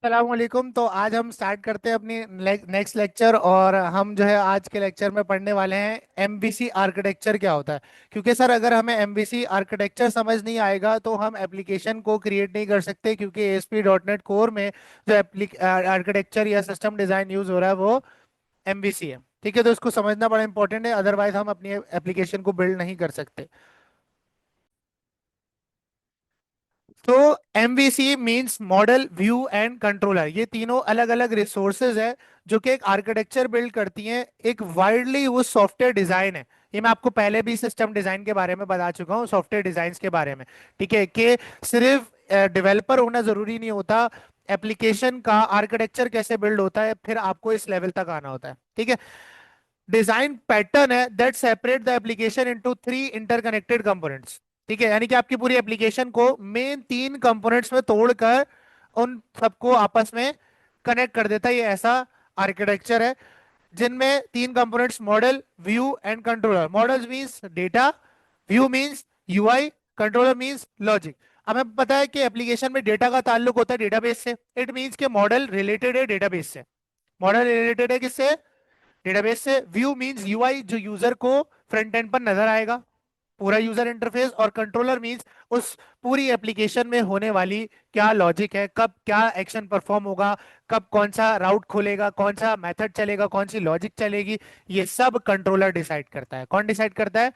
अस्सलाम वालेकुम। तो आज हम स्टार्ट करते हैं अपनी नेक्स्ट लेक्चर। और हम जो है आज के लेक्चर में पढ़ने वाले हैं एमवीसी आर्किटेक्चर क्या होता है। क्योंकि सर अगर हमें एमवीसी आर्किटेक्चर समझ नहीं आएगा तो हम एप्लीकेशन को क्रिएट नहीं कर सकते, क्योंकि एएसपी डॉट नेट कोर में जो आर्किटेक्चर या सिस्टम डिजाइन यूज हो रहा है वो एमवीसी है। ठीक है, तो इसको समझना बड़ा इंपॉर्टेंट है, अदरवाइज हम अपनी एप्लीकेशन को बिल्ड नहीं कर सकते। तो MVC means model, view and controller. ये तीनों अलग अलग रिसोर्सेज है जो कि एक आर्किटेक्चर बिल्ड करती हैं। एक वाइडली यूज सॉफ्टवेयर डिजाइन है। ये मैं आपको पहले भी सिस्टम डिजाइन के बारे में बता चुका हूँ, सॉफ्टवेयर डिजाइन के बारे में। ठीक है, कि सिर्फ डेवलपर होना जरूरी नहीं होता। एप्लीकेशन का आर्किटेक्चर कैसे बिल्ड होता है, फिर आपको इस लेवल तक आना होता है। ठीक है, डिजाइन पैटर्न है that separate the application into three interconnected components. ठीक है, यानी कि आपकी पूरी एप्लीकेशन को मेन तीन कंपोनेंट्स में तोड़कर उन सबको आपस में कनेक्ट कर देता है। ये ऐसा आर्किटेक्चर है जिनमें तीन components, model, view and controller. Models means data, view means UI, controller means logic. हमें पता है कि एप्लीकेशन में डेटा का ताल्लुक होता है डेटाबेस से। इट मींस के मॉडल रिलेटेड है डेटाबेस से। मॉडल रिलेटेड है किससे? डेटाबेस से। व्यू मींस यूआई, जो यूजर को फ्रंट एंड पर नजर आएगा, पूरा यूजर इंटरफेस। और कंट्रोलर मींस उस पूरी एप्लीकेशन में होने वाली क्या लॉजिक है, कब क्या एक्शन परफॉर्म होगा, कब कौन सा राउट खोलेगा, कौन सा मेथड चलेगा, कौन सी लॉजिक चलेगी। ये सब कंट्रोलर डिसाइड करता है। कौन डिसाइड करता है?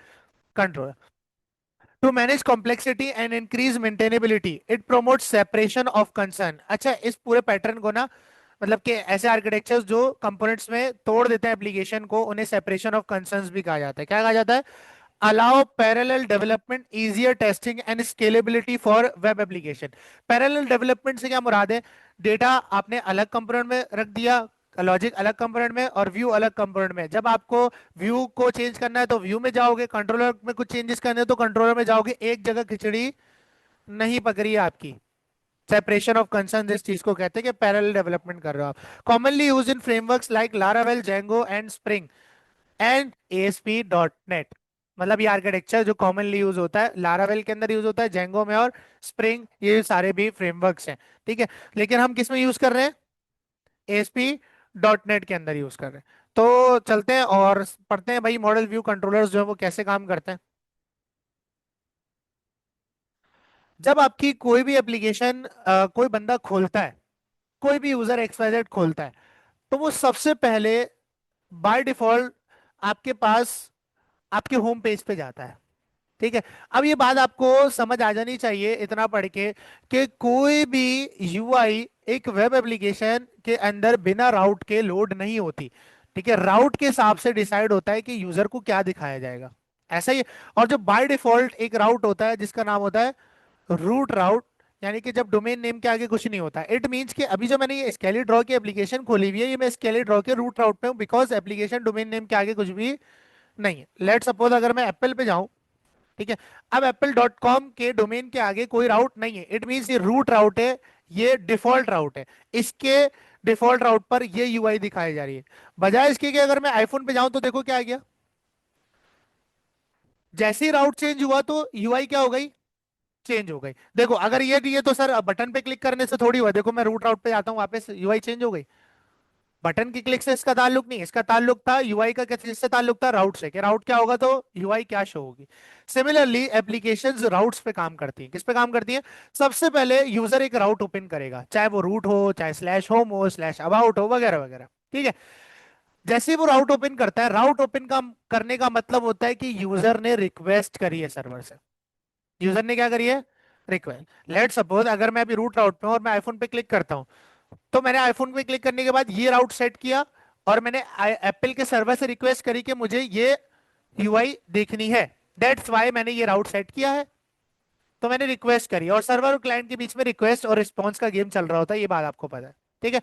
Controller. To manage complexity and increase maintainability, it promote separation of concern. अच्छा, इस पूरे पैटर्न को ना, मतलब कि ऐसे आर्किटेक्चर्स जो कंपोनेंट्स में तोड़ देते हैं एप्लीकेशन को, उन्हें सेपरेशन ऑफ कंसर्न्स भी कहा जाता है। क्या कहा जाता है? Allow parallel development, easier testing and scalability for web application. Parallel development से क्या मुराद है? डेटा आपने अलग कंपोनेंट में रख दिया, लॉजिक अलग कंपोनेंट में और व्यू अलग कंपोनेंट में। जब आपको व्यू को चेंज करना है तो व्यू में जाओगे, कंट्रोलर में कुछ चेंजेस करने हैं तो कंट्रोलर में जाओगे। एक जगह खिचड़ी नहीं पक रही है आपकी। सेपरेशन ऑफ कंसर्न इस चीज को कहते हैं कि पैरेलल डेवलपमेंट कर रहे हो आप। Commonly use in frameworks like Laravel, Django and spring and ASP dot net. मतलब ये आर्किटेक्चर जो कॉमनली यूज होता है, लारावेल के अंदर यूज होता है, जेंगो में और स्प्रिंग, ये सारे भी फ्रेमवर्क्स हैं। ठीक है, लेकिन हम किस में यूज कर रहे हैं? एएसपी डॉट नेट के अंदर यूज कर रहे हैं। तो चलते हैं और पढ़ते हैं भाई मॉडल, व्यू, कंट्रोलर्स जो है वो कैसे काम करते हैं। जब आपकी कोई भी एप्लीकेशन कोई बंदा खोलता है, कोई भी यूजर एक्सवाइजेड खोलता है, तो वो सबसे पहले बाय डिफॉल्ट आपके पास, आपके होम पेज पे जाता है। ठीक है, अब ये बात आपको समझ आ जानी चाहिए इतना पढ़ के कि कोई भी यूआई एक वेब एप्लीकेशन के अंदर बिना राउट के लोड नहीं होती। ठीक है, राउट के हिसाब से डिसाइड होता है कि यूजर को क्या दिखाया जाएगा। ऐसा ही। और जो बाय डिफॉल्ट एक राउट होता है जिसका नाम होता है रूट राउट, यानी कि जब डोमेन नेम के आगे कुछ नहीं होता। इट मींस कि अभी जो मैंने ये स्केली ड्रॉ की एप्लीकेशन खोली हुई है, ये मैं स्केली ड्रॉ के रूट राउट पे हूँ, बिकॉज एप्लीकेशन डोमेन नेम के आगे कुछ भी नहीं है। लेट सपोज अगर मैं एप्पल पे जाऊं, ठीक है, अब एप्पल डॉट कॉम के डोमेन के आगे कोई राउट नहीं है। इट मींस ये रूट राउट है, ये डिफॉल्ट राउट है। इसके डिफॉल्ट राउट पर ये यूआई दिखाई जा रही है। बजाय इसके कि अगर मैं आईफोन पे जाऊं तो देखो क्या आ गया। जैसे ही राउट चेंज हुआ तो यूआई क्या हो गई? चेंज हो गई। देखो अगर ये तो सर बटन पे क्लिक करने से थोड़ी हुआ। देखो मैं रूट राउट पे जाता हूँ, वापस यूआई चेंज हो गई। बटन की क्लिक से इसका ताल्लुक नहीं, इसका ताल्लुक था यूआई का। किससे ताल्लुक था? राउट से। कि राउट क्या होगा तो यूआई क्या शो होगी। सिमिलरली एप्लीकेशंस राउट्स पे काम करती हैं। किस पे काम करती हैं? सबसे पहले यूजर एक राउट ओपन करेगा, चाहे वो रूट हो, चाहे स्लैश होम हो, स्लैश अबाउट हो, वगैरह वगैरह। ठीक है, जैसे ही वो राउट ओपन करता है, राउट ओपन का करने का मतलब होता है कि यूजर ने रिक्वेस्ट करी है सर्वर से। यूजर ने क्या करी है? रिक्वेस्ट। लेट सपोज अगर मैं अभी रूट राउट पे हूं और मैं आईफोन पे क्लिक करता हूं, तो मैंने आईफोन पे क्लिक करने के बाद ये राउट सेट किया और मैंने एप्पल के सर्वर से रिक्वेस्ट करी कि मुझे ये यूआई देखनी है। दैट्स वाई मैंने ये राउट सेट किया है। तो मैंने रिक्वेस्ट करी और सर्वर और क्लाइंट के बीच में रिक्वेस्ट और रिस्पॉन्स का गेम चल रहा होता है, ये बात आपको पता है। ठीक है,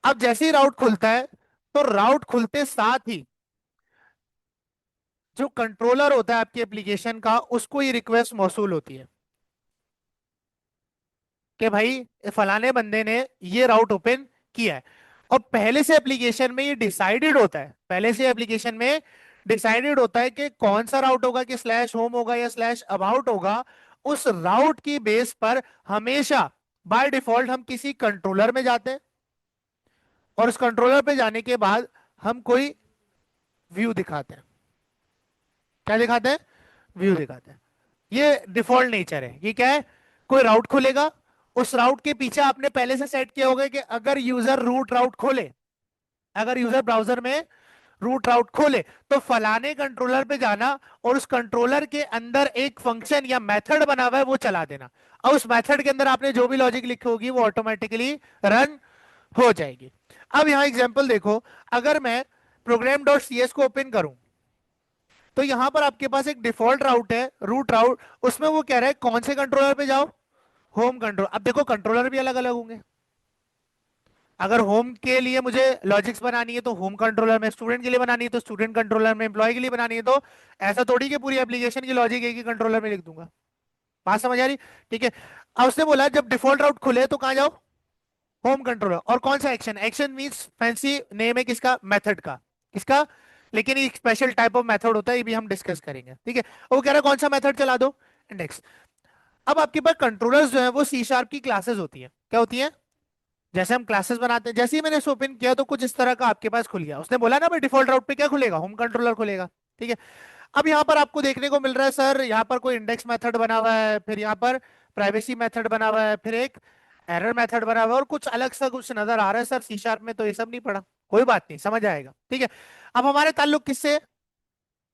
अब जैसे ही राउट खुलता है, तो राउट खुलते साथ ही जो कंट्रोलर होता है आपकी एप्लीकेशन का, उसको ये रिक्वेस्ट मौसूल होती है कि भाई फलाने बंदे ने ये राउट ओपन किया है। और पहले से एप्लीकेशन में ये डिसाइडेड होता है, पहले से एप्लीकेशन में डिसाइडेड होता है कि कौन सा राउट होगा, कि स्लैश होम होगा या स्लैश अबाउट होगा। उस राउट की बेस पर हमेशा बाय डिफॉल्ट हम किसी कंट्रोलर में जाते हैं और उस कंट्रोलर पे जाने के बाद हम कोई व्यू दिखाते हैं। क्या दिखाते हैं? व्यू दिखाते हैं। ये डिफॉल्ट नेचर है। ये क्या है? कोई राउट खुलेगा, उस राउट के पीछे आपने पहले से सेट किया होगा कि अगर यूजर रूट राउट खोले, अगर यूजर ब्राउजर में रूट राउट खोले तो फलाने कंट्रोलर पे जाना और उस कंट्रोलर के अंदर एक फंक्शन या मेथड बना हुआ है वो चला देना। और उस मेथड के अंदर आपने जो भी लॉजिक लिखी होगी वो ऑटोमेटिकली रन हो जाएगी। अब यहां एग्जांपल देखो, अगर मैं प्रोग्राम डॉट सी एस को ओपन करूं तो यहां पर आपके पास एक डिफॉल्ट राउट है रूट राउट, उसमें वो कह रहा है कौन से कंट्रोलर पे जाओ? Home control. अब देखो कंट्रोलर भी अलग अलग होंगे। अगर होम के लिए मुझे लॉजिक्स बनानी है तो होम कंट्रोलर में, स्टूडेंट के लिए बनानी है तो स्टूडेंट कंट्रोलर में, एम्प्लॉय के लिए बनानी है तो ऐसा थोड़ी कि पूरी एप्लीकेशन की लॉजिक एक ही कंट्रोलर में लिख दूंगा। बात समझ आ रही? ठीक है। अब उसने बोला जब डिफॉल्ट राउट खुले तो कहां जाओ? Home controller. और कौन सा action? Action means fancy name है किसका? मेथड का। किसका? लेकिन एक स्पेशल टाइप ऑफ मेथड होता है, ये भी हम डिस्कस करेंगे। ठीक है। वो कह रहा है कौन सा मेथड चला दो? इंडेक्स। अब आपके पास कंट्रोलर्स जो है वो सी शार्प की क्लासेस होती है। क्या होती है? जैसे हम क्लासेस बनाते हैं, जैसे ही मैंने ओपन किया तो कुछ इस तरह का आपके पास खुल गया। उसने बोला ना भाई डिफॉल्ट राउट पे क्या खुलेगा? होम कंट्रोलर खुलेगा। ठीक है। अब यहाँ पर आपको देखने को मिल रहा है सर, यहाँ पर कोई इंडेक्स मेथड बना हुआ है, फिर यहाँ पर प्राइवेसी मेथड बना हुआ है, फिर एक एरर मेथड बना हुआ है और कुछ अलग सा कुछ नजर आ रहा है। सर सी शार्प में तो ये सब नहीं पढ़ा। कोई बात नहीं, समझ आएगा। ठीक है। अब हमारे ताल्लुक किससे?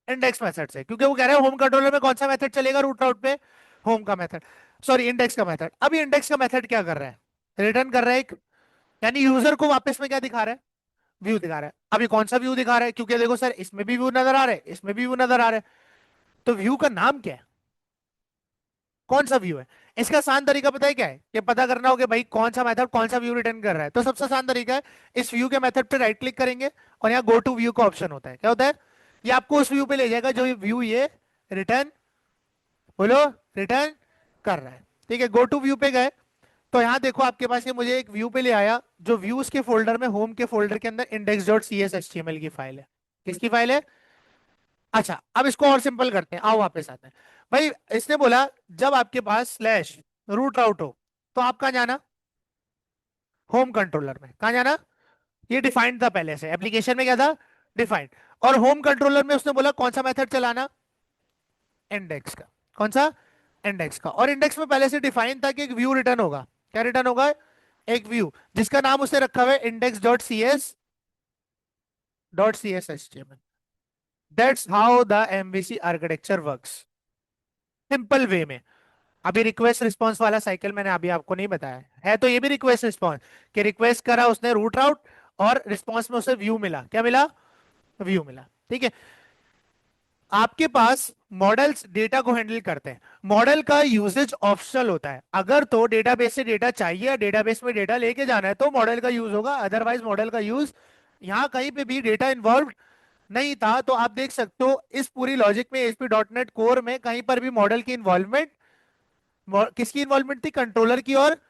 इंडेक्स मेथड से, क्योंकि वो कह रहे हैं होम कंट्रोलर में कौन सा मेथड चलेगा रूट राउट पे? होम का मेथड, सॉरी इंडेक्स का मेथड। अब ये इंडेक्स का मेथड क्या कर रहा है? रिटर्न कर रहा है एक, यानी यूजर को वापस में क्या दिखा रहा है? व्यू दिखा रहा है। अभी कौन सा व्यू दिखा रहा है? क्योंकि देखो सर इसमें भी व्यू नजर आ रहा है, इसमें भी व्यू नजर आ रहा है, तो व्यू का नाम क्या है? कौन सा व्यू है? इसका आसान तरीका पता है क्या है? कि पता करना होगा भाई कौन सा मेथड कौन सा व्यू रिटर्न कर रहा है। तो सबसे आसान तरीका है, इस व्यू के मेथड पे राइट क्लिक करेंगे और यहाँ गो टू व्यू का ऑप्शन होता है। क्या होता है? ये आपको उस व्यू पे ले जाएगा जो व्यू ये रिटर्न, बोलो, रिटर्न कर रहा है। ठीक है। गो टू व्यू पे गए तो यहाँ देखो आपके पास ये मुझे एक व्यू पे ले आया, जो व्यूज के फोल्डर में होम के फोल्डर के अंदर index dot C S H T M L की फाइल है। किसकी फाइल है? अच्छा, अब इसको और सिंपल करते हैं, आओ वापस आते हैं। भाई इसने बोला जब आपके पास स्लैश रूट आउट हो तो आप कहाँ जाना? होम कंट्रोलर में। कहाँ जाना? ये डिफाइंड था पहले से, एप्लीकेशन में क्या था? डिफाइंड। और होम कंट्रोलर में उसने बोला कौन सा मेथड चलाना? इंडेक्स का। कौन सा? इंडेक्स का। और इंडेक्स में पहले से डिफाइन था कि एक व्यू रिटर्न होगा। क्या रिटर्न होगा? एक व्यू, जिसका नाम उसने रखा हुआ है index dot C S dot C S H T M L. That's how the MVC architecture works, simple way में। अभी रिक्वेस्ट रिस्पॉन्स वाला साइकिल मैंने अभी आपको नहीं बताया है, तो ये भी रिक्वेस्ट रिस्पॉन्स कि रिक्वेस्ट करा उसने रूट राउट और रिस्पॉन्स में उसे व्यू मिला। क्या मिला? व्यू मिला। ठीक है। आपके पास मॉडल्स डेटा को हैंडल करते हैं। मॉडल का यूजेज ऑप्शनल होता है। अगर तो डेटाबेस से डेटा चाहिए या डेटाबेस में डेटा लेके जाना है तो मॉडल का यूज होगा, अदरवाइज मॉडल का यूज, यहाँ कहीं पे भी डेटा इन्वॉल्व नहीं था। तो आप देख सकते हो इस पूरी लॉजिक में एसपी डॉट नेट कोर में कहीं पर भी मॉडल की इन्वॉल्वमेंट, किसकी इन्वॉल्वमेंट थी? कंट्रोलर की। और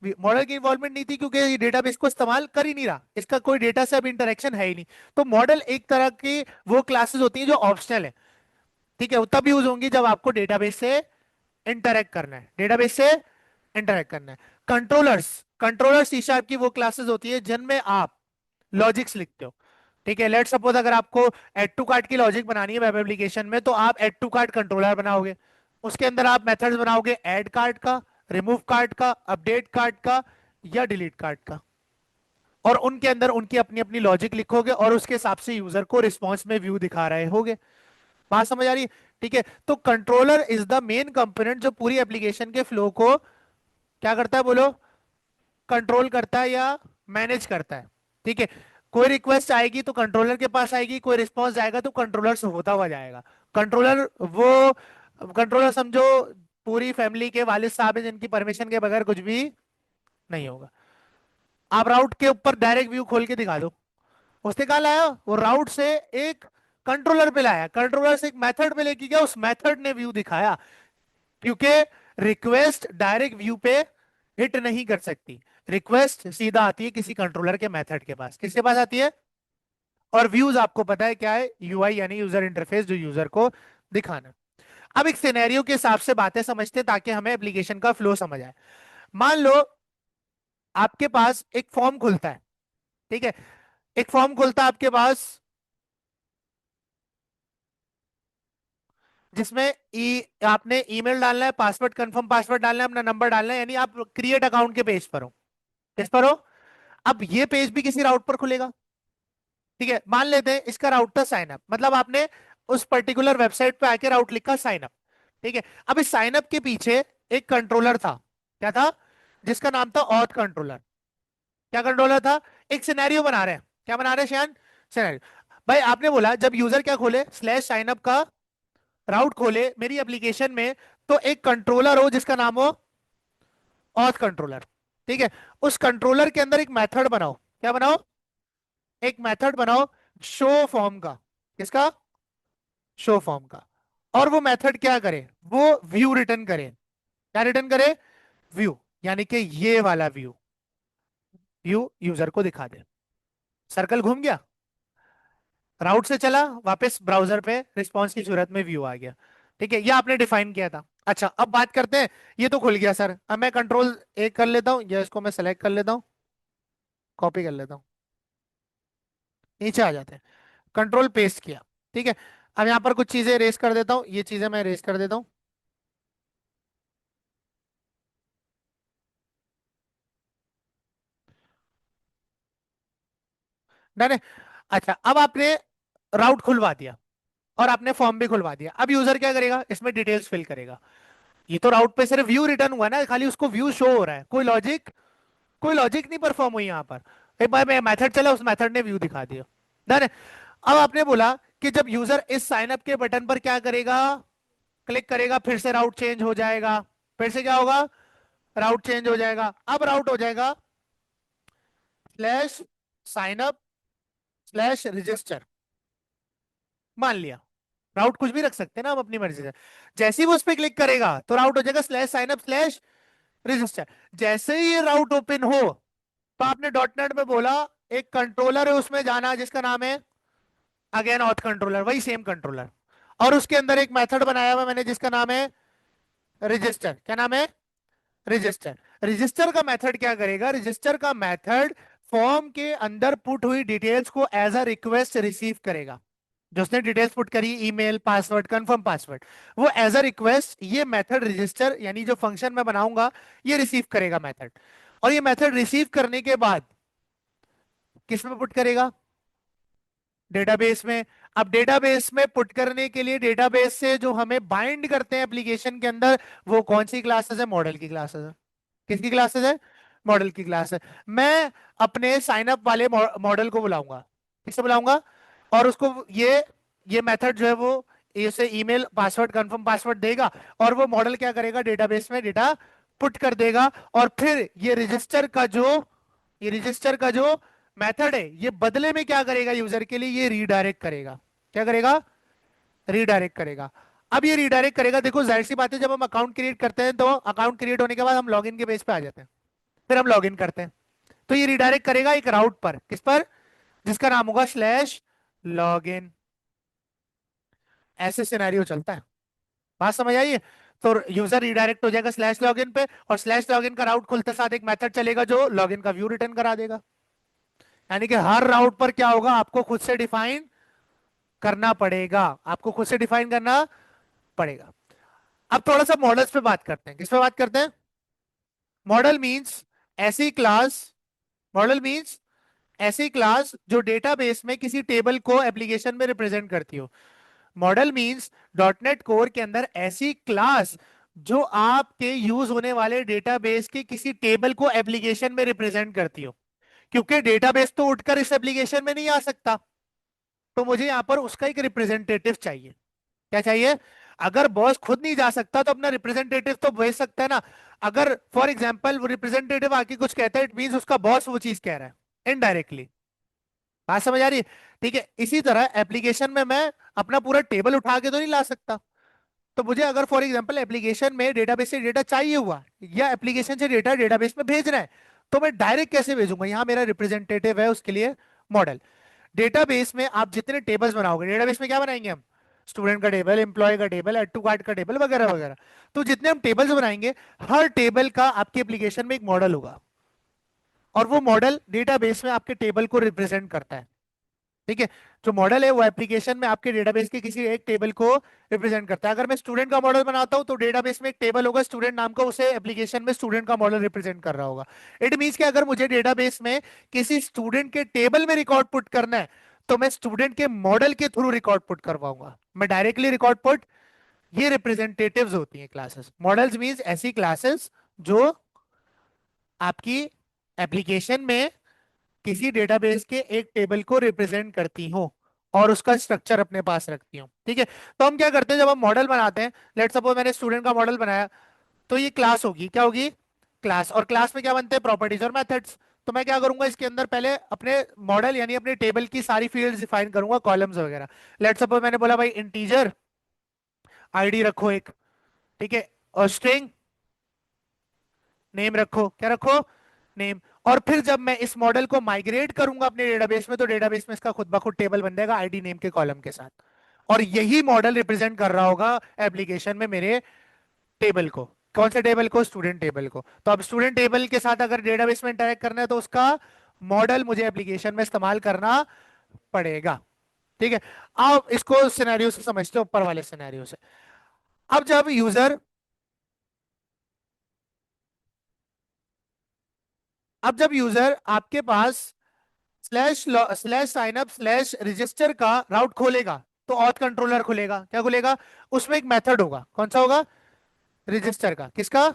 मॉडल की इन्वॉल्वमेंट नहीं थी क्योंकि ये डेटाबेस को इस्तेमाल कर ही नहीं रहा, इसका कोई डेटा से अब इंटरेक्शन है ही नहीं। तो मॉडल एक तरह की वो क्लासेस होती है जो ऑप्शनल है। ठीक है। वो तब यूज होंगी जब आपको डेटाबेस से इंटरेक्ट करना है, डेटाबेस से इंटरेक्ट करना है। कंट्रोलर्स, कंट्रोलर सी शार्प की वो क्लासेस होती है जिनमें आप लॉजिक्स लिखते हो। ठीक है। लेट सपोज अगर आपको एड टू कार्ट की लॉजिक बनानी है वेब एप्लीकेशन में तो आप एड टू कार्ट कंट्रोलर बनाओगे। उसके अंदर आप मेथड्स बनाओगे ऐड कार्ट का, रिमूव कार्ट का, अपडेट कार्ट का या डिलीट कार्ट का। और उनके अंदर उनकी अपनी अपनी लॉजिक लिखोगे और उसके हिसाब से यूजर को रिस्पॉन्स में व्यू दिखा रहे होगे। बात समझ आ रही है? ठीक है। तो controller is the main component जो पूरी एप्लीकेशन के फ्लो को क्या करता है? बोलो, कंट्रोल करता है या मैनेज करता है। ठीक है। कोई रिक्वेस्ट आएगी तो कंट्रोलर के पास आएगी, कोई रिस्पॉन्स जाएगा तो कंट्रोलर से होता हुआ जाएगा। कंट्रोलर वो, कंट्रोलर समझो पूरी फैमिली के वालिद साहब हैं जिनकी परमिशन के बगैर कुछ भी नहीं होगा। आप राउट के ऊपर डायरेक्ट व्यू खोल के दिखा दो, उसने कहा लाया, वो राउट से एक कंट्रोलर पे लाया, कंट्रोलर से एक मेथड पे लेके गया, उस मेथड ने व्यू दिखाया। क्योंकि रिक्वेस्ट डायरेक्ट व्यू पे हिट नहीं कर सकती, रिक्वेस्ट सीधा आती है किसी कंट्रोलर के मेथड के पास। किसके पास आती है? और व्यूज आपको पता है क्या है? यूआई यानी यूजर इंटरफेस, जो यूजर को दिखाना। अब एक सिनेरियो के हिसाब से बातें समझते हैं ताकि हमें एप्लीकेशन का फ्लो समझ आए। मान लो आपके पास एक फॉर्म खुलता है, ठीक है, एक फॉर्म खुलता है आपके पास, जिसमें आपने ईमेल डालना है, पासवर्ड कंफर्म पासवर्ड डालना है, अपना नंबर डालना है, यानी आप क्रिएट अकाउंट के पेज पर हो। किस पर हो? अब ये पेज भी किसी राउट पर खुलेगा, ठीक है, मान लेते हैं इसका राउट था साइन अप, मतलब आपने उस पर्टिकुलर वेबसाइट पे आके राउट लिखा साइन अप, ठीक है। अब इस साइन अप के पीछे एक कंट्रोलर था, क्या था? जिसका नाम था ऑथ कंट्रोलर। क्या कंट्रोलर था? एक सिनेरियो बना रहे हैं, क्या बना रहे हैं श्यान? सिनेरियो। भाई आपने बोला जब यूजर क्या खोले, स्लैश साइन अप का राउट खोले मेरी एप्लीकेशन में, तो एक कंट्रोलर हो जिसका नाम हो ऑथ कंट्रोलर, ठीक है। उस कंट्रोलर के अंदर एक मेथड बनाओ, क्या बनाओ? एक मेथड बनाओ शो फॉर्म का। किसका? शो फॉर्म का। और वो मेथड क्या करे? वो व्यू रिटर्न करे। क्या रिटर्न करे? व्यू, यानी कि ये वाला व्यू, व्यू यूजर को दिखा दे। सर्कल घूम गया, राउट से चला वापस ब्राउजर पे, रिस्पॉन्स की सूरत में व्यू आ गया, ठीक है, ये आपने डिफाइन किया था। अच्छा अब बात करते हैं, ये तो खुल गया सर, अब मैं कंट्रोल ए कर लेता हूँ, या इसको मैं सेलेक्ट कर लेता हूँ, कॉपी कर लेता हूँ, नीचे आ जाते हैं, कंट्रोल पेस्ट किया, ठीक है। अब यहाँ पर कुछ चीजें रेस कर देता हूँ, ये चीजें मैं रेस कर देता हूँ, डन है। अच्छा अब आपने राउट खुलवा दिया और आपने फॉर्म भी खुलवा दिया, अब यूजर क्या करेगा? इसमें डिटेल्स फिल करेगा। ये तो राउट पे सिर्फ व्यू रिटर्न हुआ ना, खाली उसको व्यू शो हो रहा है, कोई लॉजिक नहीं परफॉर्म हुई यहाँ पर। एक बार मैं मेथड चला, उस मेथड ने व्यू दिखा दिया, डन है। अब आपने बोला कि जब यूजर इस साइन अप के बटन पर क्या करेगा, क्लिक करेगा, फिर से राउट चेंज हो जाएगा, फिर से क्या होगा? राउट चेंज हो जाएगा। अब राउट हो जाएगा slash sign up slash register, मान लिया। राउट कुछ भी रख सकते हैं ना हम अपनी मर्जी से। जैसे ही वो उस पर क्लिक करेगा तो राउट हो जाएगा slash sign up slash register. जैसे ही ये राउट ओपन हो, तो आपने डॉट नेट में बोला एक कंट्रोलर है उसमें जाना, जिसका नाम है अगेन ऑथ कंट्रोलर, वही सेम कंट्रोलर, और उसके अंदर एक मेथड बनाया हुआ मैंने जिसका नाम है रजिस्टर। क्या नाम है? रजिस्टर। रजिस्टर का मेथड क्या करेगा? रजिस्टर का मेथड फॉर्म के अंदर पुट हुई डिटेल्स को एज अ रिक्वेस्ट रिसीव करेगा। जो उसने डिटेल्स पुट करी, ईमेल, पासवर्ड, कंफर्म पासवर्ड, वो एज अ रिक्वेस्ट ये मेथड रजिस्टर, यानी जो फंक्शन मैं बनाऊंगा, ये रिसीव करेगा मेथड। और ये मेथड रिसीव करने के बाद किस में पुट करेगा? डेटाबेस में। अब डेटाबेस में पुट करने के लिए डेटाबेस से जो हमें बाइंड करते हैं एप्लीकेशन के अंदर, वो कौन सी क्लासेस है? मॉडल की क्लासेस है। किसकी क्लासेस है? मॉडल की क्लास है। मैं अपने साइन अप वाले मॉडल को बुलाऊंगा। किससे बुलाऊंगा? और उसको ये मेथड जो है वो इसे ईमेल, पासवर्ड, कंफर्म पासवर्ड देगा, और वो मॉडल क्या करेगा? डेटाबेस में डेटा पुट कर देगा। और फिर ये रजिस्टर का जो मेथड है, ये बदले में क्या करेगा? यूजर के लिए ये रीडायरेक्ट करेगा। क्या करेगा? रीडायरेक्ट करेगा। अब ये रीडायरेक्ट करेगा, देखो जाहिर सी बात है, जब हम अकाउंट क्रिएट करते हैं तो अकाउंट क्रिएट होने के बाद हम लॉगिन के पेज पे आ जाते हैं, फिर हम लॉगिन करते हैं, तो ये रिडायरेक्ट करेगा एक राउट पर, किस पर? जिसका नाम होगा स्लैश लॉगिन। ऐसे सिनेरियो चलता है, बात समझ आई है? तो यूजर रिडायरेक्ट हो जाएगा स्लैश लॉगिन पे, और स्लैश लॉगिन का राउट खुलते साथ एक मेथड चलेगा जो लॉगिन का व्यू रिटर्न करा देगा। यानी कि हर राउट पर क्या होगा? आपको खुद से डिफाइन करना पड़ेगा, आपको खुद से डिफाइन करना पड़ेगा। अब थोड़ा सा मॉडल्स पे बात करते हैं। किस पे बात करते हैं? मॉडल मींस ऐसी क्लास मॉडल मींस ऐसी क्लास जो डेटाबेस में किसी टेबल को एप्लीकेशन में रिप्रेजेंट करती हो। Model means dot net core के अंदर ऐसी क्लास जो आपके यूज होने वाले डेटाबेस के किसी टेबल को एप्लीकेशन में रिप्रेजेंट करती हो। क्योंकि डेटाबेस तो उठकर इस एप्लीकेशन में नहीं आ सकता, तो मुझे यहां पर उसका एक रिप्रेजेंटेटिव चाहिए। क्या चाहिए? अगर बॉस खुद नहीं जा सकता तो अपना रिप्रेजेंटेटिव तो भेज सकता है ना। अगर फॉर एग्जाम्पल वो रिप्रेजेंटेटिव आके कुछ कहता है, इट मीन उसका बॉस वो चीज कह रहा है इनडायरेक्टली। बात समझ आ रही है? ठीक है, इसी तरह एप्लीकेशन में मैं अपना पूरा टेबल उठा के तो नहीं ला सकता। तो मुझे अगर फॉर एग्जांपल एप्लीकेशन में डेटाबेस से डेटा चाहिए हुआ, या एप्लीकेशन से डेटा डेटाबेस में भेजना है, तो मैं डायरेक्ट कैसे भेजूंगा? यहां मेरा रिप्रेजेंटेटिव है, उसके लिए मॉडल। डेटाबेस में आप जितने टेबल्स बनाओगे, डेटाबेस में क्या बनाएंगे हम? स्टूडेंट का टेबल, एम्प्लॉय का टेबल, एड टू कार्ड का टेबल, वगैरह वगैरह। तो जितने हम टेबल्स बनाएंगे, हर टेबल का आपकी एप्लीकेशन में एक मॉडल होगा। और वो मॉडल डेटाबेस में आपके टेबल को रिप्रेजेंट करता है। ठीक है, जो मॉडल है वो एप्लीकेशन में आपके डेटाबेस के किसी एक टेबल को रिप्रेजेंट करता है। अगर मैं स्टूडेंट का मॉडल बनाता हूं तो डेटाबेस में एक टेबल होगा स्टूडेंट नाम का, उसे एप्लीकेशन में स्टूडेंट का मॉडल रिप्रेजेंट कर रहा होगा। इट मींस कि अगर मुझे डेटाबेस में किसी स्टूडेंट के टेबल में रिकॉर्ड पुट करना है तो मैं स्टूडेंट के मॉडल के थ्रू रिकॉर्ड पुट करवाऊंगा, मैं डायरेक्टली रिकॉर्ड पुट। ये रिप्रेजेंटेटिव्स होती हैं क्लासेस। मॉडल्स मींस ऐसी क्लासेस जो आपकी एप्लीकेशन में किसी डेटाबेस के एक टेबल को रिप्रेजेंट करती हो और उसका स्ट्रक्चर अपने पास रखती हो। ठीक है, तो हम क्या करते हैं जब हम मॉडल बनाते हैं, लेट सपोज मैंने स्टूडेंट का मॉडल बनाया, तो ये क्लास होगी, क्या होगी? क्लास। और क्लास में क्या बनते हैं? प्रॉपर्टीज और मेथड्स। तो मैं क्या करूंगा, इसके अंदर पहले अपने मॉडल यानी अपने टेबल की सारी फील्ड्स डिफाइन करूंगा, कॉलम्स वगैरह। लेट सपोज मैंने बोला भाई इंटीजर आईडी रखो एक, ठीक है, और स्ट्रिंग नेम रखो, क्या रखो? नेम। और फिर जब मैं इस मॉडल को माइग्रेट करूंगा अपने डेटाबेस में तो डेटाबेस में इसका खुद ब खुद टेबल बन जाएगा आईडी नेम के कॉलम के साथ। और यही मॉडल रिप्रेजेंट कर रहा होगा एप्लीकेशन में मेरे टेबल को। कौन से टेबल को? स्टूडेंट टेबल को। तो अब स्टूडेंट टेबल के साथ अगर डेटाबेस में इंटरेक्ट करना है तो उसका मॉडल मुझे एप्लीकेशन में इस्तेमाल करना पड़ेगा। ठीक है, आप इसको सिनेरियो से समझते हो, ऊपर वाले सिनेरियो से। अब जब यूजर अब जब यूजर आपके पास slash sign up slash register का राउट खोलेगा तो ऑथ कंट्रोलर खुलेगा, क्या खुलेगा? उसमें एक मेथड होगा, कौन सा होगा? रजिस्टर का। किसका?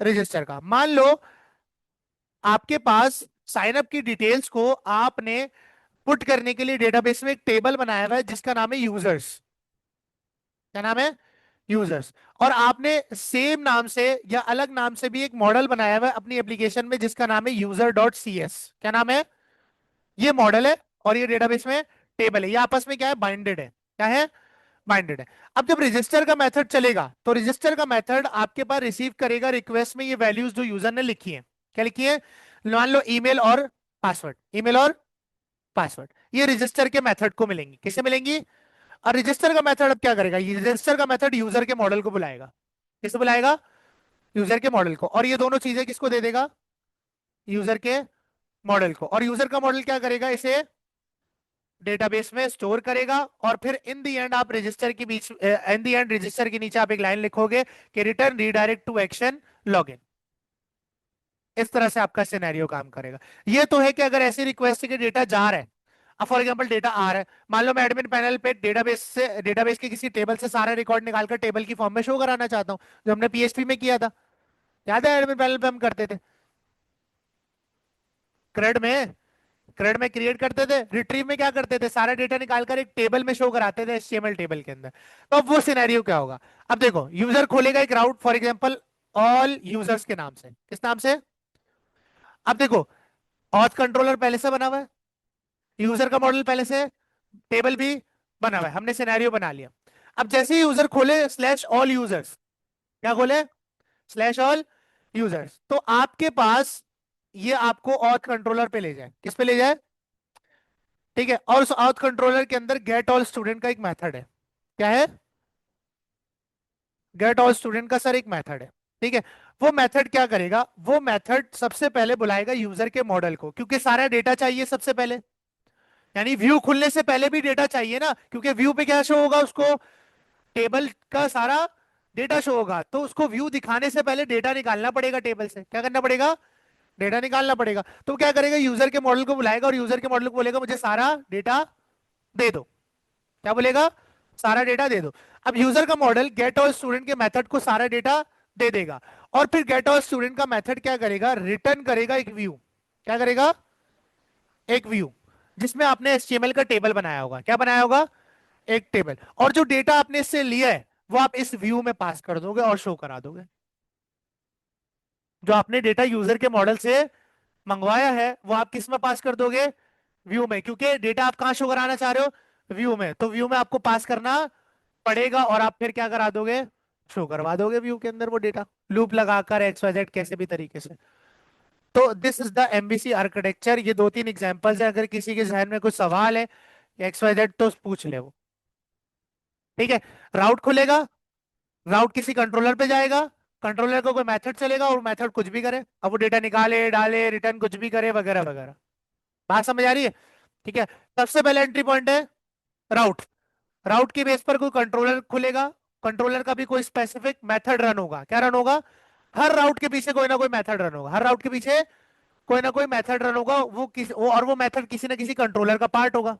रजिस्टर का। मान लो आपके पास साइन अप की डिटेल्स को आपने पुट करने के लिए डेटाबेस में एक टेबल बनाया हुआ है जिसका नाम है यूजर्स। क्या नाम है? यूजर्स। और आपने सेम नाम से या अलग नाम से भी एक मॉडल बनाया हुआ है अपनी एप्लीकेशन में जिसका नाम है यूजर डॉट सी एस। क्या नाम है? ये मॉडल है और ये डेटाबेस में टेबल है, ये आपस में क्या है? बाइंडेड है। क्या है? बाइंडेड है। अब जब रजिस्टर का मेथड चलेगा तो रजिस्टर का मेथड आपके पास रिसीव करेगा रिक्वेस्ट में ये वैल्यूज जो यूजर ने लिखी है। क्या लिखी है? मान लो ईमेल और पासवर्ड, ईमेल और पासवर्ड, ये रजिस्टर के मेथड को मिलेंगी। किसे मिलेंगी? और रजिस्टर का मेथड अब क्या करेगा? ये रजिस्टर का मेथड यूजर के मॉडल को बुलाएगा। किसे बुलाएगा? यूजर के मॉडल को। और ये दोनों चीजें किसको दे देगा? यूजर के मॉडल को। और यूजर का मॉडल क्या करेगा? इसे डेटाबेस में स्टोर करेगा। और फिर इन दी एंड आप रजिस्टर के बीच, इन दी एंड रजिस्टर के नीचे आप एक लाइन लिखोगे कि return redirect to action login. इस तरह से आपका सिनेरियो काम करेगा। ये तो है कि अगर ऐसी रिक्वेस्ट के डेटा जा रहा है, अब फॉर एग्जांपल डेटा आ रहा है, मान लो मैं एडमिन पैनल पे डेटाबेस के किसी टेबल से सारा रिकॉर्ड निकालकर टेबल की फॉर्म में शो कराना चाहता हूं, जो हमने पीएचपी में किया था, याद है? एडमिन पैनल पे हम करते थे, क्रेड में क्रेड में क्रिएट करते थे, रिट्रीव में क्या करते थे? सारा डेटा निकालकर एक टेबल में शो कराते थे एचटीएमएल टेबल के अंदर। तो अब वो सिनेरियो क्या होगा? अब देखो, यूजर खोलेगा एक राउट फॉर एग्जांपल ऑल यूजर्स के नाम से। किस नाम से? अब देखो, ऑथ कंट्रोलर पहले से बना हुआ है, यूजर का मॉडल पहले से, टेबल भी बना हुआ है, हमने सिनेरियो बना लिया। अब जैसे ही यूजर खोले स्लैश ऑल यूजर्स, क्या खोले? स्लैश ऑल यूजर्स, तो आपके पास ये आपको ऑथ कंट्रोलर पे ले जाए। किस पे ले जाए? ठीक है, और उस auth कंट्रोलर के अंदर गेट ऑल स्टूडेंट का एक मेथड है। क्या है? गेट ऑल स्टूडेंट का सर एक मेथड है। ठीक है, वो मेथड क्या करेगा? वो मेथड सबसे पहले बुलाएगा यूजर के मॉडल को, क्योंकि सारा डेटा चाहिए सबसे पहले। यानी व्यू खुलने से पहले भी डेटा चाहिए ना, क्योंकि व्यू पे क्या शो होगा उसको? टेबल का सारा डेटा शो होगा, तो उसको व्यू दिखाने से पहले डेटा निकालना पड़ेगा टेबल से। क्या करना पड़ेगा? डेटा निकालना पड़ेगा। तो क्या करेगा? यूजर के मॉडल को बुलाएगा और यूजर के मॉडल को बोलेगा मुझे सारा डेटा दे दो। क्या बोलेगा? सारा डेटा दे दो। अब यूजर का मॉडल गेट ऑल स्टूडेंट के मेथड को सारा डेटा दे देगा। और फिर गेट ऑल स्टूडेंट का मेथड क्या करेगा? रिटर्न करेगा एक व्यू। क्या करेगा? एक व्यू, जिसमें आपने एचटीएमएल का टेबल बनाया होगा। क्या बनाया होगा? एक टेबल। और जो डेटा आपने इससे लिया है वो आप इस व्यू में पास कर दोगे और शो करा दोगे। जो आपने डेटा यूजर के मॉडल से मंगवाया है वो आप किस में पास कर दोगे? व्यू में, क्योंकि डेटा आप कहां शो कराना चाह रहे हो? व्यू में। तो व्यू में आपको पास करना पड़ेगा और आप फिर क्या करा दोगे? शो करवा दोगे व्यू के अंदर वो डेटा, लूप लगाकर एक्स वाई जेड कैसे भी तरीके से। तो this is the MBC architecture. ये दो तीन एग्जांपल्स है, अगर किसी के जहन में कुछ सवाल है एक्स वाई जेड तो पूछ ले वो। ठीक है, राउट खुलेगा, राउट किसी कंट्रोलर पे जाएगा, कंट्रोलर किसी यूजर पे जाएगा, यूजर किसी मॉडल पे जाएगा, और मॉडल किसी रजिस्टर पे जाएगा। ठीक है, और जो डेटा आपने इससे लिया है वो आप इस व्यू में पास कर दोगे और शो करा दोगे। जो आपने डेटा यूजर के मॉडल से मंगवाया है वो आप किस में पास कर दोगे? व्यू में। क्योंकि डेटा आप कहां शो कराना चाह रहे हो? व्यू में। तो व्यू में। तो व्यू में आपको पास करना पड़ेगा और आप फिर क्या करा दोगे? शो करवा दोगे व्यू के अंदर वो डेटा, लूप लगाकर एक्स वाई जेड कैसे भी तरीके से। तो this is the MBC architecture. ये दो तीन एग्जांपल्स है, अगर किसी के जहन में कुछ सवाल है एक्स वाई जेड तो पूछ ले वो। कंट्रोलर को कोई मेथड चलेगा और मेथड कुछ भी करे, अब वो डेटा निकाले डाले रिटर्न कुछ भी करे वगैरह वगैरह। बात समझ आ रही है? ठीक है। सबसे पहले एंट्री पॉइंट है राउट। राउट के बेस पर कोई कंट्रोलर खुलेगा, कंट्रोलर का भी कोई स्पेसिफिक मेथड रन होगा। क्या रन होगा? हर राउट के पीछे कोई ना कोई मेथड रन होगा, हर राउट के पीछे कोई ना कोई मेथड रन होगा। वो मेथड किसी ना किसी कंट्रोलर का पार्ट होगा।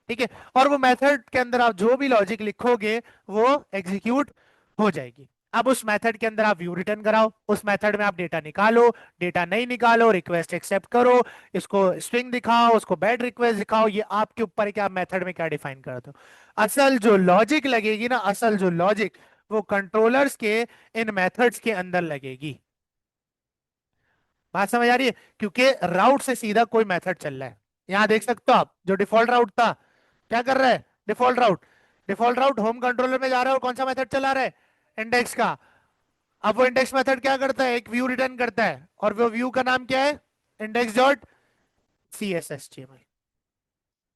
ठीक है। और वो मेथड के अंदर आप जो भी लॉजिक लिखोगे वो एग्जीक्यूट हो जाएगी। अब उस मेथड के अंदर आप व्यू रिटर्न कराओ, उस मेथड में आप डेटा निकालो, डेटा नहीं निकालो रिक्वेस्ट एक्सेप्ट करो, इसको स्ट्रिंग दिखाओ, उसको बैड रिक्वेस्ट दिखाओ, ये आपके ऊपर है कि आप मेथड में क्या डिफाइन करते हो। असल जो लॉजिक लगेगी ना, असल जो लॉजिक, वो कंट्रोलर्स के इन मेथड्स के अंदर लगेगी। बात समझ आ रही है? क्योंकि राउट से सीधा कोई मेथड चल रहा है। यहां देख सकते हो आप, जो डिफॉल्ट राउट था क्या कर रहा है? डिफॉल्ट राउट, डिफॉल्ट राउट होम कंट्रोलर में जा रहा है और कौन सा मेथड चला रहा है? इंडेक्स का। अब वो इंडेक्स मेथड क्या करता है? एक व्यू रिटर्न करता है, और वो व्यू का नाम क्या है? Index dot C S S T M L.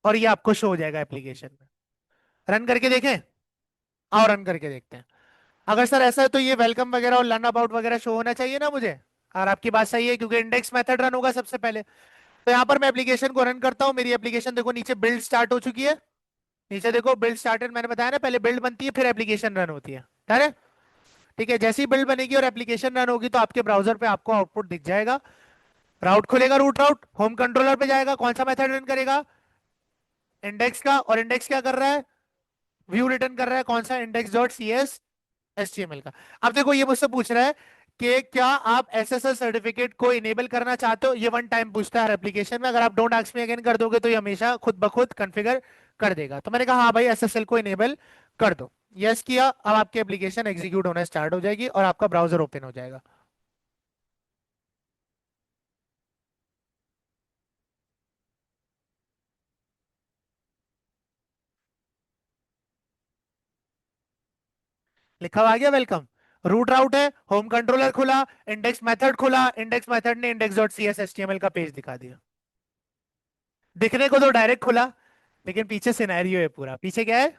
और ये आपको शो हो जाएगा एप्लीकेशन में। रन करके देखें, और रन करके देखते हैं। अगर सर ऐसा है तो ये वेलकम वगैरह और लर्न अबाउट वगैरह शो होना चाहिए ना मुझे। और आपकी बात सही है, क्योंकि इंडेक्स मेथड रन होगा सबसे पहले। तो यहाँ पर मैं एप्लीकेशन को रन करता हूँ, मेरी एप्लीकेशन देखो नीचे बिल्ड स्टार्ट हो चुकी है। नीचे देखो बिल्ड स्टार्टेड, मैंने बताया ना पहले बिल्ड बनती है फिर एप्लीकेशन रन होती है। अरे ठीक है, जैसी बिल्ड बनेगी और एप्लीकेशन रन होगी तो आपके ब्राउजर पे आपको आउटपुट दिख जाएगा। राउट खुलेगा, रूट राउट होम कंट्रोलर पे जाएगा, कौन सा मेथड रन करेगा? इंडेक्स का। और इंडेक्स क्या कर रहा है? व्यू रिटर्न कर रहा है, कौन सा? Index dot C S H T M L का। अब देखो ये मुझसे पूछ रहा है कि क्या आप एसएसएल सर्टिफिकेट को इनेबल करना चाहते हो। ये वन टाइम पूछता है हर एप्लीकेशन में, अगर आप डोंट आस्क मी अगेन कर दोगे तो ये हमेशा खुद ब खुद कॉन्फ़िगर कर देगा। तो मैंने कहा हाँ भाई एसएसएल को इनेबल कर दो। यस किया, अब आपकी एप्लीकेशन एग्जीक्यूट होना स्टार्ट हो जाएगी और आपका ब्राउजर ओपन हो जाएगा। लिखा हुआ आ गया वेलकम। रूट राउट है, होम कंट्रोलर खुला, इंडेक्स मेथड खुला, इंडेक्स मेथड ने index dot C S H T M L का पेज दिखा दिया। दिखने को तो डायरेक्ट खुला, लेकिन पीछे सिनेरियो है पूरा। पीछे क्या है?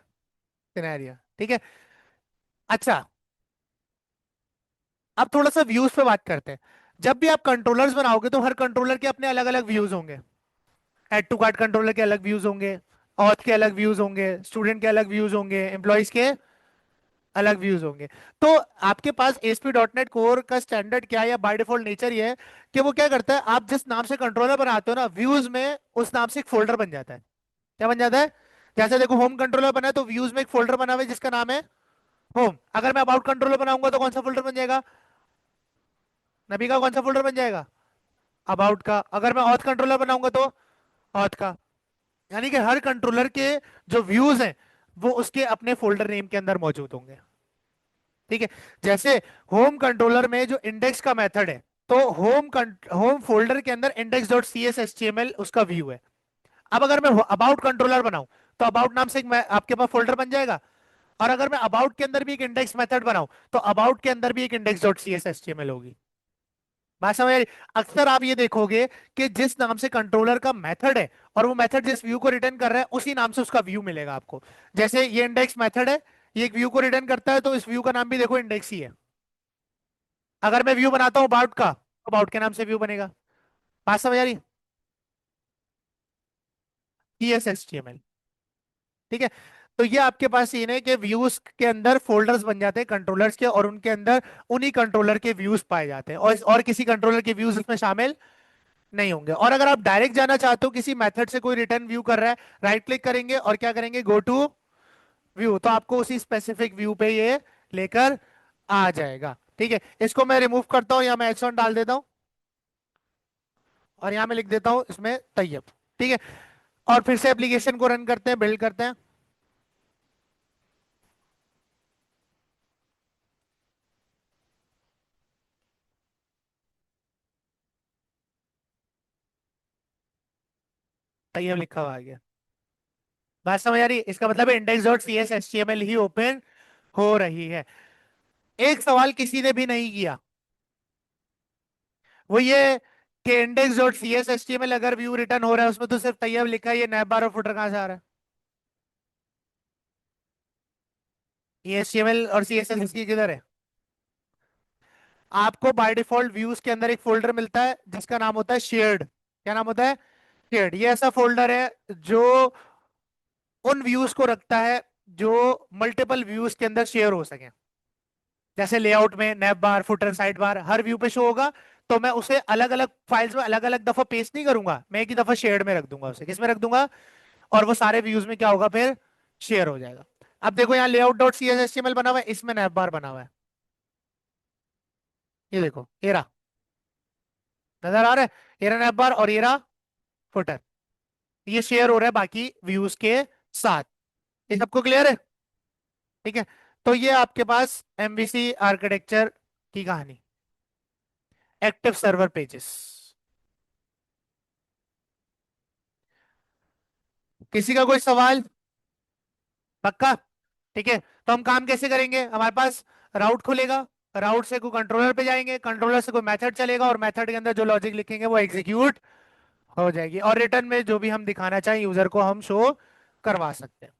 सिनेरियो। ठीक है। अच्छा, अब थोड़ा सा व्यूज पे बात करते हैं। जब भी आप कंट्रोलर्स बनाओगे तो हर कंट्रोलर के अपने अलग अलग व्यूज होंगे। ऐड टू कार्ट कंट्रोलर के अलग व्यूज होंगे, ऑथ के अलग व्यूज होंगे, स्टूडेंट के अलग व्यूज होंगे, एम्प्लॉयज के अलग व्यूज होंगे। तो आपके पास एसपी डॉट नेट कोर का स्टैंडर्ड क्या है, या बाय डिफॉल्ट नेचर ये है कि वो क्या करता है, आप जिस नाम से कंट्रोलर बनाते हो ना, व्यूज में उस नाम से एक फोल्डर बन जाता है। क्या बन जाता है? जैसे देखो होम कंट्रोलर बना है तो व्यूज में एक फोल्डर बना हुआ है जिसका नाम है होम। अगर मैं अबाउट कंट्रोलर बनाऊंगा तो कौन सा फोल्डर बन जाएगा? नबी का कौन सा फोल्डर बन जाएगा? अबाउट का। अगर मैं ऑथ कंट्रोलर बनाऊंगा तो ऑथ का। यानी कि हर कंट्रोलर के जो व्यूज हैं वो उसके अपने फोल्डर नेम के अंदर मौजूद होंगे। ठीक है। जैसे होम कंट्रोलर में जो इंडेक्स का मेथड है, तो होम फोल्डर के अंदर index dot C S H T M L उसका व्यू है। अब अगर मैं अबाउट कंट्रोलर बनाऊं तो अबाउट नाम से आपके पास फोल्डर बन जाएगा। और अगर मैं अबाउट के अंदर भी एक इंडेक्स मेथड बनाऊं तो अबाउट के अंदर भी एक index dot C S H T M L होगी। बात समझ आ रही? अक्सर आप ये देखोगे कि जिस नाम से कंट्रोलर का मेथड है और वो मेथड जिस व्यू को रिटर्न कर रहा है उसी नाम से उसका व्यू मिलेगा आपको। जैसे ये इंडेक्स मेथड है, ये एक व्यू को रिटर्न करता है, तो इस व्यू का नाम भी देखो इंडेक्स ही है। अगर मैं व्यू बनाता हूँ अबाउट का, तो अबाउट के नाम से व्यू बनेगा। बात समझ आ रही? C S H T M L. ठीक है। तो ये आपके पास सीन है कि व्यूज के अंदर फोल्डर्स बन जाते हैं कंट्रोलर्स के, और उनके अंदर उन्हीं कंट्रोलर के व्यूज पाए जाते हैं, और किसी कंट्रोलर के व्यूज इसमें शामिल नहीं होंगे। और अगर आप डायरेक्ट जाना चाहते हो, किसी मेथड से कोई रिटर्न व्यू कर रहा है, राइट क्लिक करेंगे और क्या करेंगे? गो टू व्यू, तो आपको उसी स्पेसिफिक व्यू पे ये लेकर आ जाएगा। ठीक है। इसको मैं रिमूव करता हूँ या मैं H1 डाल देता हूँ, और यहाँ मैं लिख देता हूँ इसमें तैयब। ठीक है। और फिर से एप्लीकेशन को रन करते हैं, बिल्ड करते हैं। तैयब लिखा हुआ आ गया। बात समझ आ रही है? इसका मतलब है index dot C S H T M L ही ओपन हो रही है। एक सवाल किसी ने भी नहीं किया, वो ये कि index dot C S H T M L अगर व्यू रिटर्न हो रहा है उसमें तो सिर्फ तैयब लिखा है, ये नैब बार और फुटर कहाँ से आ रहा है? ये एच टी एम एल और सी एस एस की किधर है? आपको बाय डिफॉल्ट व्यूज के अंदर एक फोल्डर मिलता है जिसका नाम होता है शेयर्ड। क्या नाम होता है? शेयर्ड। ये ऐसा फोल्डर है जो उन व्यूज को रखता है जो मल्टीपल व्यूज के अंदर शेयर हो सके। जैसे लेआउट में नैप बार, फुटर, साइड बार हर व्यू पे शो होगा, तो मैं उसे अलग अलग फाइल्स में अलग अलग दफा पेस्ट नहीं करूंगा, मैं एक ही दफा शेयर्ड में रख दूंगा। उसे किस में रख दूंगा? और वो सारे व्यूज में क्या होगा फिर? शेयर हो जाएगा। अब देखो यहाँ layout dot C S H T M L बना हुआ है, इसमें नैप बार बना हुआ है। ये देखो, ये रहा। नजर आ रहा है? ये रहा नैप बार और ये रहा फुटर। ये शेयर हो रहा है बाकी व्यूज के साथ। ये सबको क्लियर है? ठीक है। तो ये आपके पास एमवीसी आर्किटेक्चर की कहानी। Active server pages. किसी का कोई सवाल? पक्का? ठीक है। तो हम काम कैसे करेंगे? हमारे पास राउट खुलेगा, राउट से कोई कंट्रोलर पे जाएंगे, कंट्रोलर से कोई मेथड चलेगा और मेथड के अंदर जो लॉजिक लिखेंगे वो एग्जीक्यूट हो जाएगी, और रिटर्न में जो भी हम दिखाना चाहें यूजर को हम शो करवा सकते हैं।